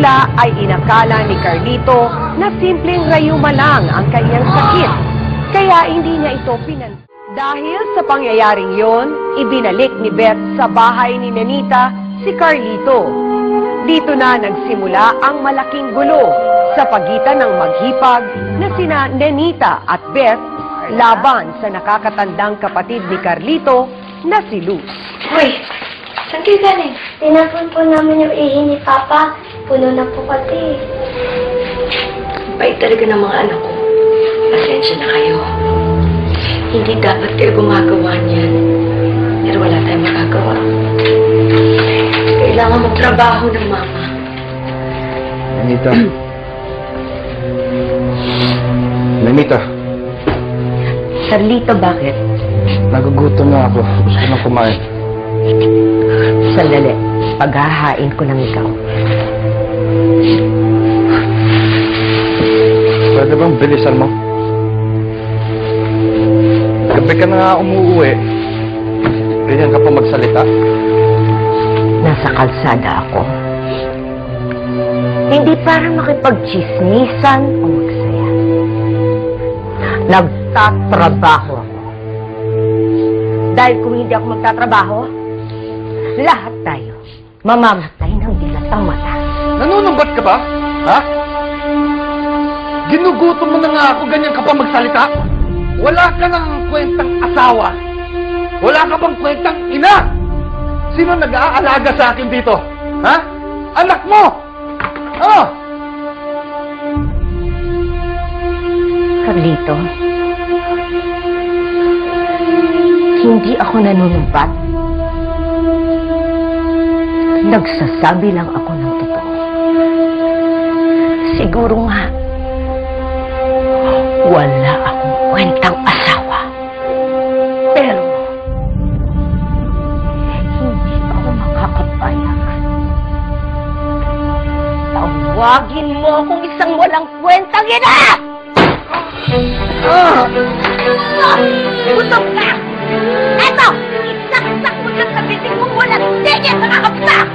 simula ay inakala ni Carlito na simpleng rayuma lang ang kanyang sakit, kaya hindi niya ito pinansin. Dahil sa pangyayaring yon, ibinalik ni Beth sa bahay ni Nenita si Carlito. Dito na nagsimula ang malaking gulo sa pagitan ng maghipag na sina Nenita at Beth laban sa nakakatandang kapatid ni Carlito na si Luz. Uy, saan kayo galing? Tinapon po namin yung ihi ni Papa. Puno na po kasi. Bait talaga ng mga anak ko. Pasensya na kayo. Hindi dapat kayo gumagawa niyan. Pero wala tayong magagawa. Kailangan magtrabaho ng mama. Nenita. Nenita. Carlito, bakit? Nagugutom na ako. Gusto na kumain. Sandali, paghahain ko lang ikaw. Pwede bang bilisan mo? Gabi ka na nga umuuwi. Ganyan ka pa magsalita? Nasa kalsada ako. Hindi para makipag-chismisan o magsaya. Nagtatrabaho ako. Dahil kung hindi ako magtatrabaho, lahat tayo mamamatay ng dilatang mata. Nanunumbat ka ba? Ha? Ginugutom mo na nga ako, ganyan ka pa magsalita? Wala ka nang kwentang asawa. Wala ka bang kwentang ina? Sino nag-aalaga sa akin dito? Ha? Anak mo! Oh! Carlito, hindi ako nanunumbat. Nagsasabi lang ako ng totoo. Siguro nga, wala akong kwentang asawa. Pero, hindi ako makakapayag. Tawagin mo akong isang walang kwentang ina! Gutom ka! Eto! Isaksak mo dyan sa biting mong walang tigil sa kakapsak!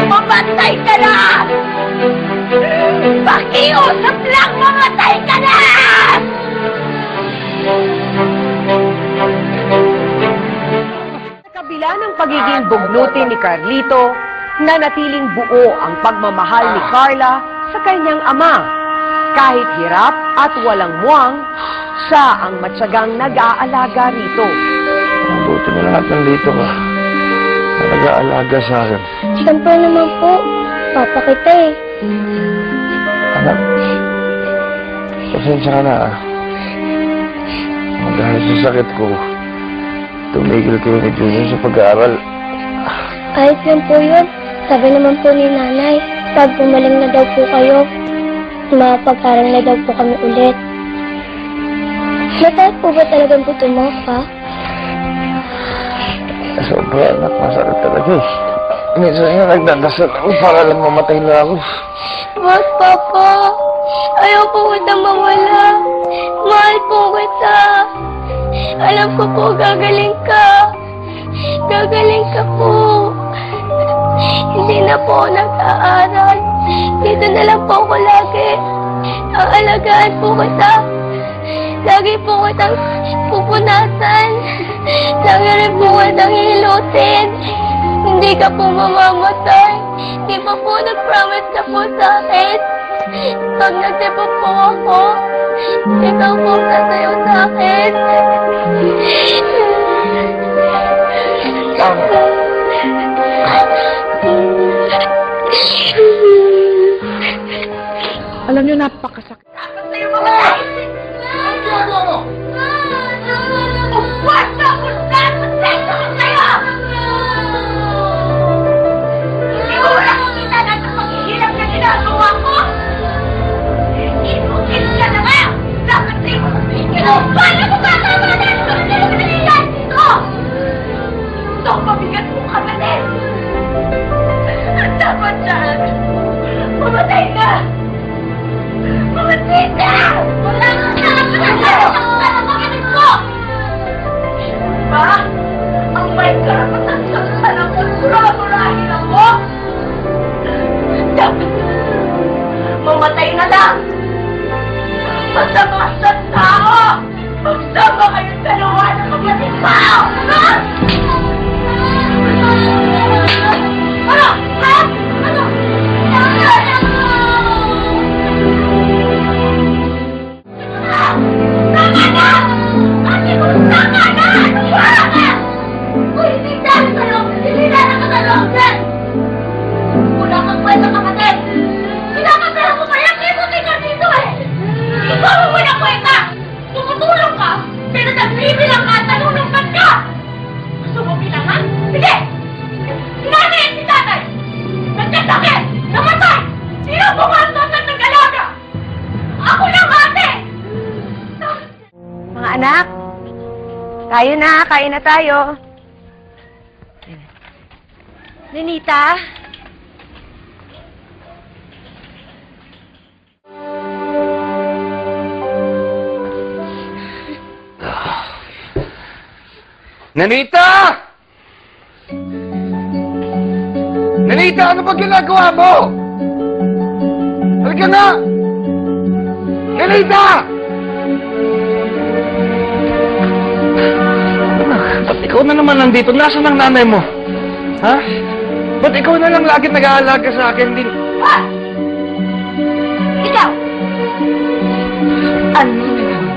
Mamatay ka na! Pakiusap lang, mamatay ka na! Sa kabila ng pagiging bugnutin ni Carlito, nanatiling buo ang pagmamahal ni Carla sa kanyang ama. Kahit hirap at walang muwang, siya ang matyagang nag-aalaga rito. Mabuti na lahat ng dito ka. Nag-aalaga sa akin. Siyempre naman po. Papa kita eh. Anak, pasensya ka na ah. Dahil sa sakit ko, tumigil kayo ni Junior sa pag-aaral. Kahit yun po yun. Sabi naman po ni Nanay, pag gumaling na daw po kayo, mapag-aral na daw po kami ulit. Masakit po ba talagang puto mo, Pa? Sobra, anak, masakit talaga eh. Minsan nga nagdadasal ako para lang mamatay na ako. Wag, Papa. Ayaw po kita mawala. Mahal po kita. Alam ko po, gagaling ka. Gagaling ka po. Hindi na po ako nag-aaral. Dito na lang po ako lagi. Aalagaan po kita. Lagi po kitang pupunasan. Lagi rin po kitang hilutin. Hindi ka po mamamatay. Di ba po nag-promise na po sa akin? Pag nagtipo po ako, ikaw po sasayaw sa akin. Alam niyo, napakasakit. Sa'yo mga! Ang jowa mo! Upwas na ako na! Pasensya ko sa'yo! Hindi mo wala kita na sa paghihirap na ginagawa ko! Inutin ka na nga! Dapat sa'yo mo sabihin ka na! Paano mo kasama na ito? Hindi mo nalilan ko! Ito ang mabigat mong kapatid! Ang dapat dyan! Mamatay ka! Mamatay ka! Wala kang karapatan! Ano magaling ko? Ba? Ang may karapatan sa kasalang pagmura-murahin ako? Mga anak, tayo na, kain na tayo. Ninita? Nanita! Nanita, ano ba ginagawa mo? Halika na! Nanita! Ba't ikaw na naman nandito? Nasaan ang nanay mo? Ha? Ba't ikaw na lang lagi nag-aalaga sa akin din? Ha? Ikaw! Ano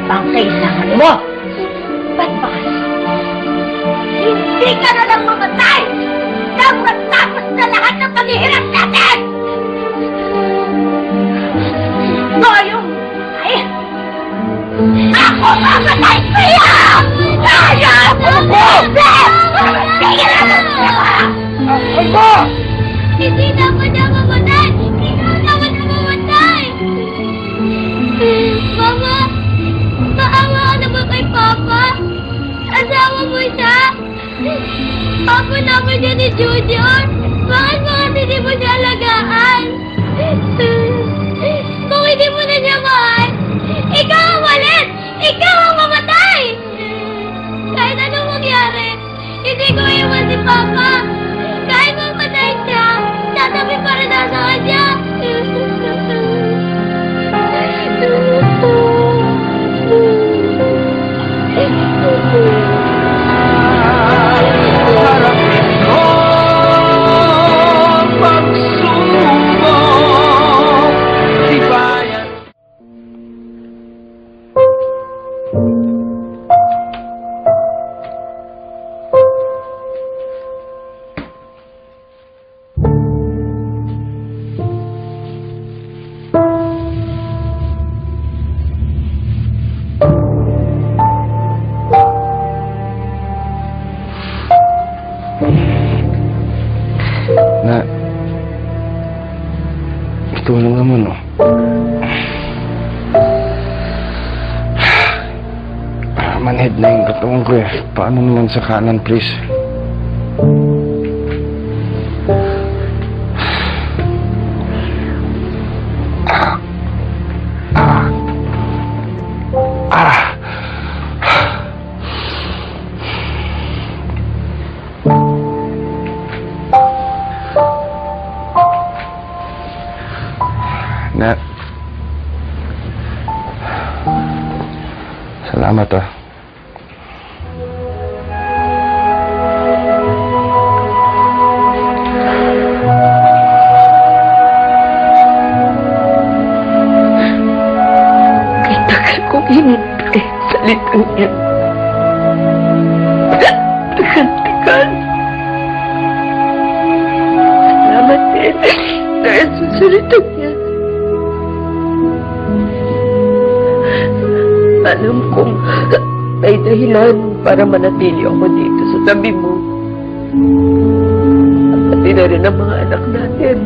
bang kailangan mo? Ba't ba? Hindi ka na lang mamatay! Nang matapos na lahat ng paghihirap natin! Ngayong ay... Ako mamatay sa'yo! Ayaw! Ano? Sige na lang ako! Ano? Hindi dapat niya mamatay! Hindi dapat niya mamatay! Mama! Maawa ka naman kay Papa! Asawa mo siya! Papa naman niya ni Junior! Bakit mo kasi hindi mo siya alagaan? Kung hindi mo na siya mahal, ikaw ang walit! Ikaw ang mamatay! Kahit anong mangyari, hindi ko iwan si Papa! Kahit mamatay siya, tatabi pa rin ako sa kanya! Na, ito lang naman, oh. Manhead na yung katawan ko, eh. Paano naman sa kanan, please? Nat. Salamat, ah. Tagal kong hinintay ang salitang yan. Tagal. Salamat din dahil sa salitang yan. Alam kong may dahilan para manatili ako dito sa tabi mo. At pati na rin ang mga anak natin.